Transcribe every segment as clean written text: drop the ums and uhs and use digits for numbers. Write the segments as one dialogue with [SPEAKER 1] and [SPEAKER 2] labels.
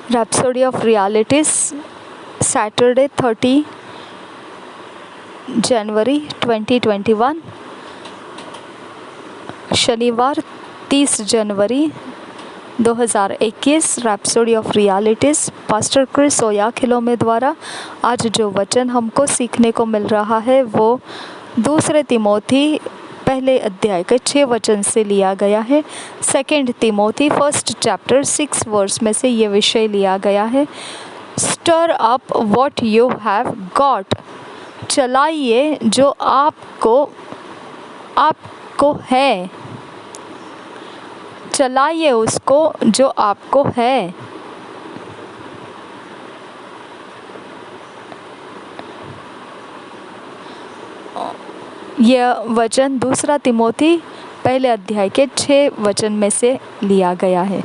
[SPEAKER 1] Rhapsody of Realities, Saturday 30 जनवरी 2021, शनिवार 30 जनवरी 2021। Rhapsody of Realities Pastor Chris Oyakhilome द्वारा। आज जो वचन हमको सीखने को मिल रहा है वो दूसरे तिमोथी पहले अध्याय के 6 वचन से लिया गया है। सेकंड तिमोथी 1 चैप्टर 6 वर्स में से ये विषय लिया गया है। Stir up what you have got, चलाइए जो आपको है, चलाइए उसको जो आपको है। यह वचन दूसरा तिमोथी पहले अध्याय के 6 वचन में से लिया गया है।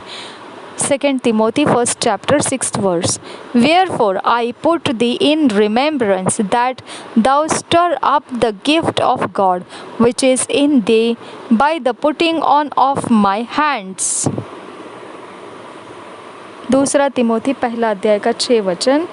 [SPEAKER 1] Second Timothy 1 chapter 6 verse. Wherefore I put thee in remembrance that thou stir up the gift of God which is in thee by the putting on of my hands। दूसरा तिमोथी पहला अध्याय का 6 वचन।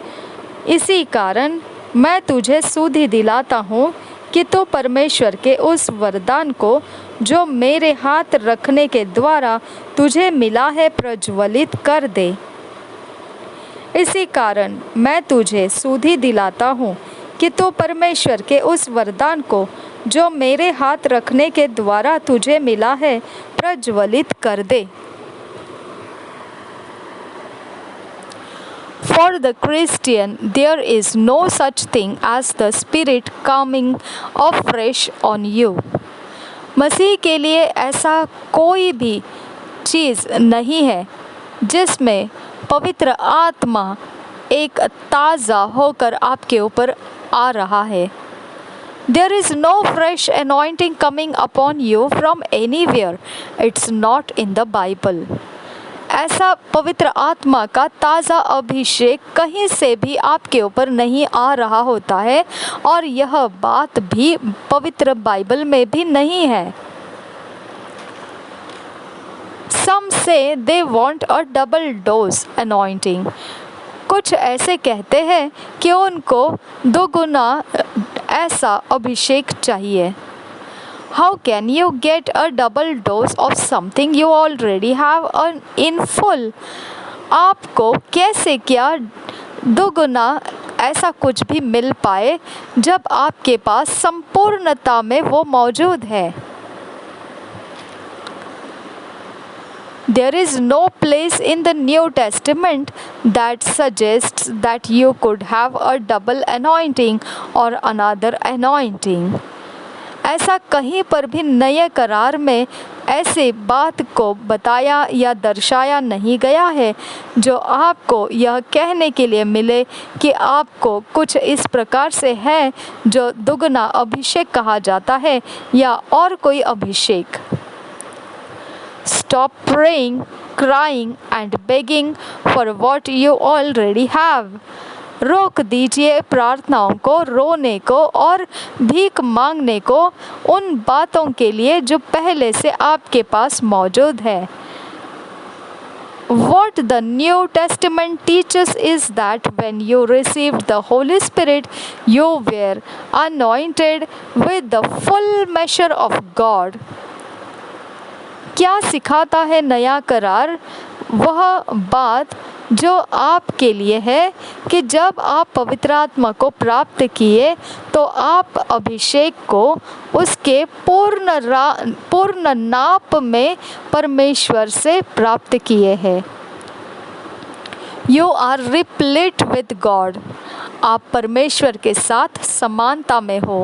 [SPEAKER 1] इसी कारण मैं तुझे सुधि दिलाता हूँ कि तू परमेश्वर के उस वरदान को जो मेरे हाथ रखने के द्वारा तुझे मिला है प्रज्वलित कर दे। इसी कारण मैं तुझे सुधि दिलाता हूँ कि तू परमेश्वर के उस वरदान को जो मेरे हाथ रखने के द्वारा तुझे मिला है प्रज्वलित कर दे। For the Christian, there is no such thing as the Spirit coming afresh on you। मसीह के लिए ऐसा कोई भी चीज़ नहीं है जिसमें पवित्र आत्मा एक ताज़ा होकर आपके ऊपर आ रहा है। There is no fresh anointing coming upon you from anywhere। It's not in the Bible। ऐसा पवित्र आत्मा का ताज़ा अभिषेक कहीं से भी आपके ऊपर नहीं आ रहा होता है और यह बात भी पवित्र बाइबल में भी नहीं है। Some say they want a double dose anointing। कुछ ऐसे कहते हैं कि उनको दोगुना ऐसा अभिषेक चाहिए। How can you get a double dose of something you already have in full? आपको कैसे क्या दोगुना ऐसा कुछ भी मिल पाए जब आपके पास संपूर्णता में वो मौजूद है। There is no place in the New Testament that suggests that you could have a double anointing or another anointing। ऐसा कहीं पर भी नए करार में ऐसे बात को बताया या दर्शाया नहीं गया है जो आपको यह कहने के लिए मिले कि आपको कुछ इस प्रकार से है जो दुगना अभिषेक कहा जाता है या और कोई अभिषेक। Stop praying, crying and begging for what you already have। रोक दीजिए प्रार्थनाओं को, रोने को और भीख मांगने को उन बातों के लिए जो पहले से आपके पास मौजूद है। What the New Testament teaches is that when you received the Holy Spirit, you were anointed with the full measure of God। क्या सिखाता है नया करार? वह बात जो आपके लिए है कि जब आप पवित्र आत्मा को प्राप्त किए तो आप अभिषेक को उसके पूर्ण नाप में परमेश्वर से प्राप्त किए हैं। You are replete with God। आप परमेश्वर के साथ समानता में हो।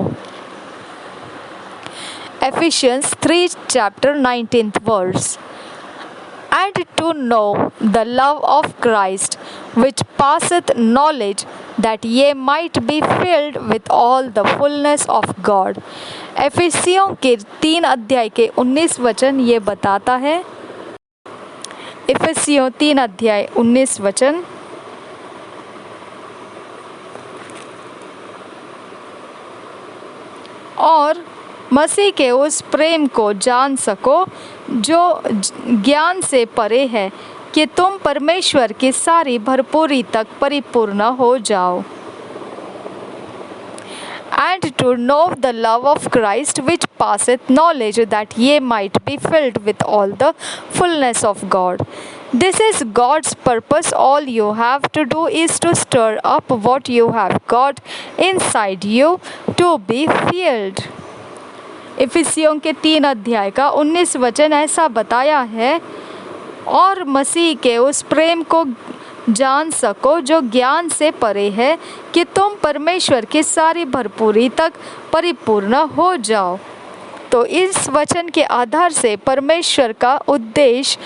[SPEAKER 1] Ephesians 3 chapter 19th verse। And to know the love of Christ which passeth knowledge, that ye might be filled with all the fullness of God। एफिसियों के 3 अध्याय के 19 वचन ये बताता है। एफिसियों 3 अध्याय 19 वचन। और मसीह के उस प्रेम को जान सको जो ज्ञान से परे है, कि तुम परमेश्वर की सारी भरपूरी तक परिपूर्ण हो जाओ। And to know the love of Christ which passeth knowledge, that ye might be filled with all the fullness of God. This is God's purpose. All you have to do is to stir up what you have got inside you to be filled. इफिसियों के 3 अध्याय का 19 वचन ऐसा बताया है, और मसीह के उस प्रेम को जान सको जो ज्ञान से परे है, कि तुम परमेश्वर की सारी भरपूरी तक परिपूर्ण हो जाओ। तो इस वचन के आधार से परमेश्वर का उद्देश्य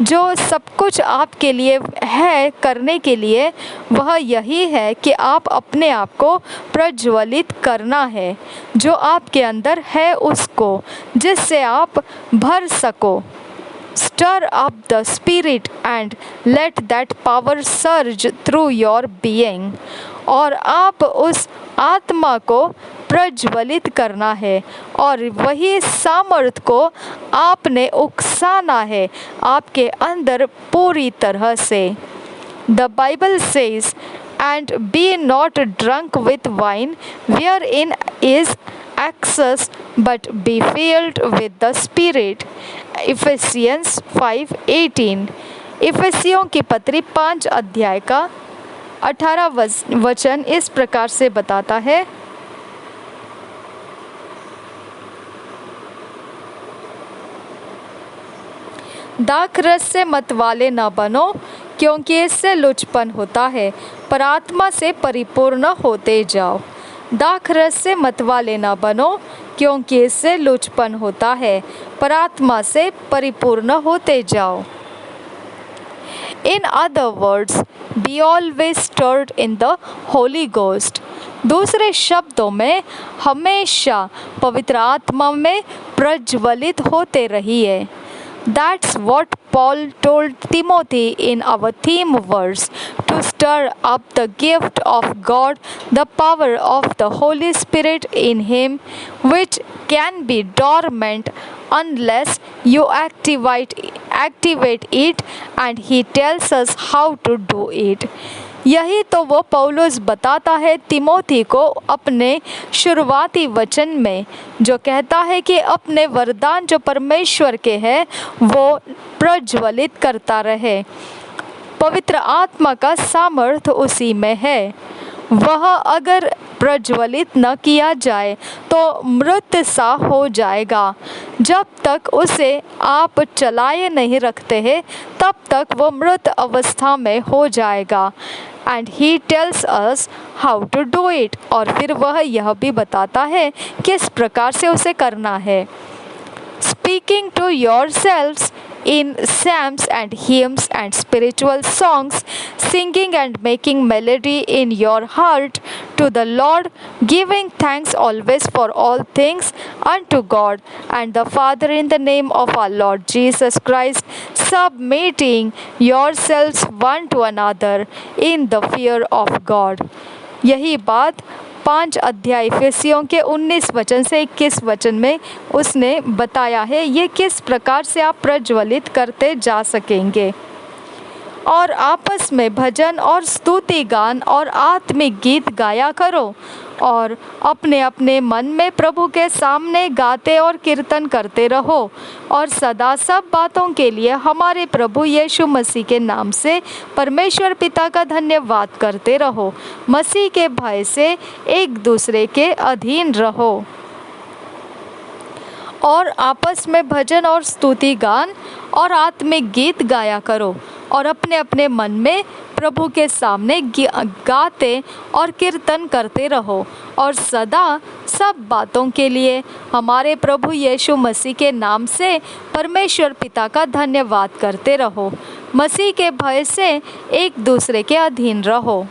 [SPEAKER 1] जो सब कुछ आपके लिए है करने के लिए, वह यही है कि आप अपने आप को प्रज्वलित करना है, जो आपके अंदर है उसको, जिससे आप भर सको। Stir up the spirit and let that power surge through your being. और आप उस आत्मा को प्रज्वलित करना है, और वही सामर्थ को आपने उकसाना है आपके अंदर पूरी तरह से। The Bible says, and be not drunk with wine, wherein is excess, but be filled with the Spirit. Ephesians 5:18। इफिसियों की पत्री 5 अध्याय का 18 वचन इस प्रकार से बताता है, दाखरस से मतवाले न बनो, क्योंकि इससे लुचपन होता है, पर आत्मा से परिपूर्ण होते जाओ। दाखरस से मतवाले न बनो, क्योंकि इससे लुचपन होता है, पर आत्मा से परिपूर्ण होते जाओ। In other words, be always stirred in the Holy Ghost. दूसरे शब्दों में, हमेशा पवित्र आत्मा में प्रज्वलित होते रहिए। That's what Paul told Timothy in our theme verse, to stir up the gift of God, the power of the Holy Spirit in him, which can be dormant unless you activate it, and he tells us how to do it. यही तो वो पौलुस बताता है तिमोथी को अपने शुरुआती वचन में, जो कहता है कि अपने वरदान जो परमेश्वर के हैं वो प्रज्वलित करता रहे। पवित्र आत्मा का सामर्थ उसी में है। वह अगर प्रज्वलित न किया जाए तो मृत सा हो जाएगा। जब तक उसे आप चलाए नहीं रखते हैं तब तक वो मृत अवस्था में हो जाएगा। And he tells us how to do it। और फिर वह यह भी बताता है किस प्रकार से उसे करना है। Speaking to yourselves in psalms and hymns and spiritual songs, singing and making melody in your heart to the Lord, giving thanks always for all things unto God and the Father in the name of our Lord Jesus Christ, submitting yourselves one to another in the fear of God। यही बात 5 अध्याय इफिसियों के 19 वचन से 21 वचन में उसने बताया है। ये किस प्रकार से आप प्रज्वलित करते जा सकेंगे। और आपस में भजन और स्तुति गान और आत्मिक गीत गाया करो, और अपने अपने मन में प्रभु के सामने गाते और कीर्तन करते रहो, और सदा सब बातों के लिए हमारे प्रभु यीशु मसीह के नाम से परमेश्वर पिता का धन्यवाद करते रहो। मसीह के भय से एक दूसरे के अधीन रहो, और आपस में भजन और स्तुति गान और आत्मिक गीत गाया करो, और अपने अपने मन में प्रभु के सामने गाते और कीर्तन करते रहो, और सदा सब बातों के लिए हमारे प्रभु यीशु मसीह के नाम से परमेश्वर पिता का धन्यवाद करते रहो। मसीह के भय से एक दूसरे के अधीन रहो।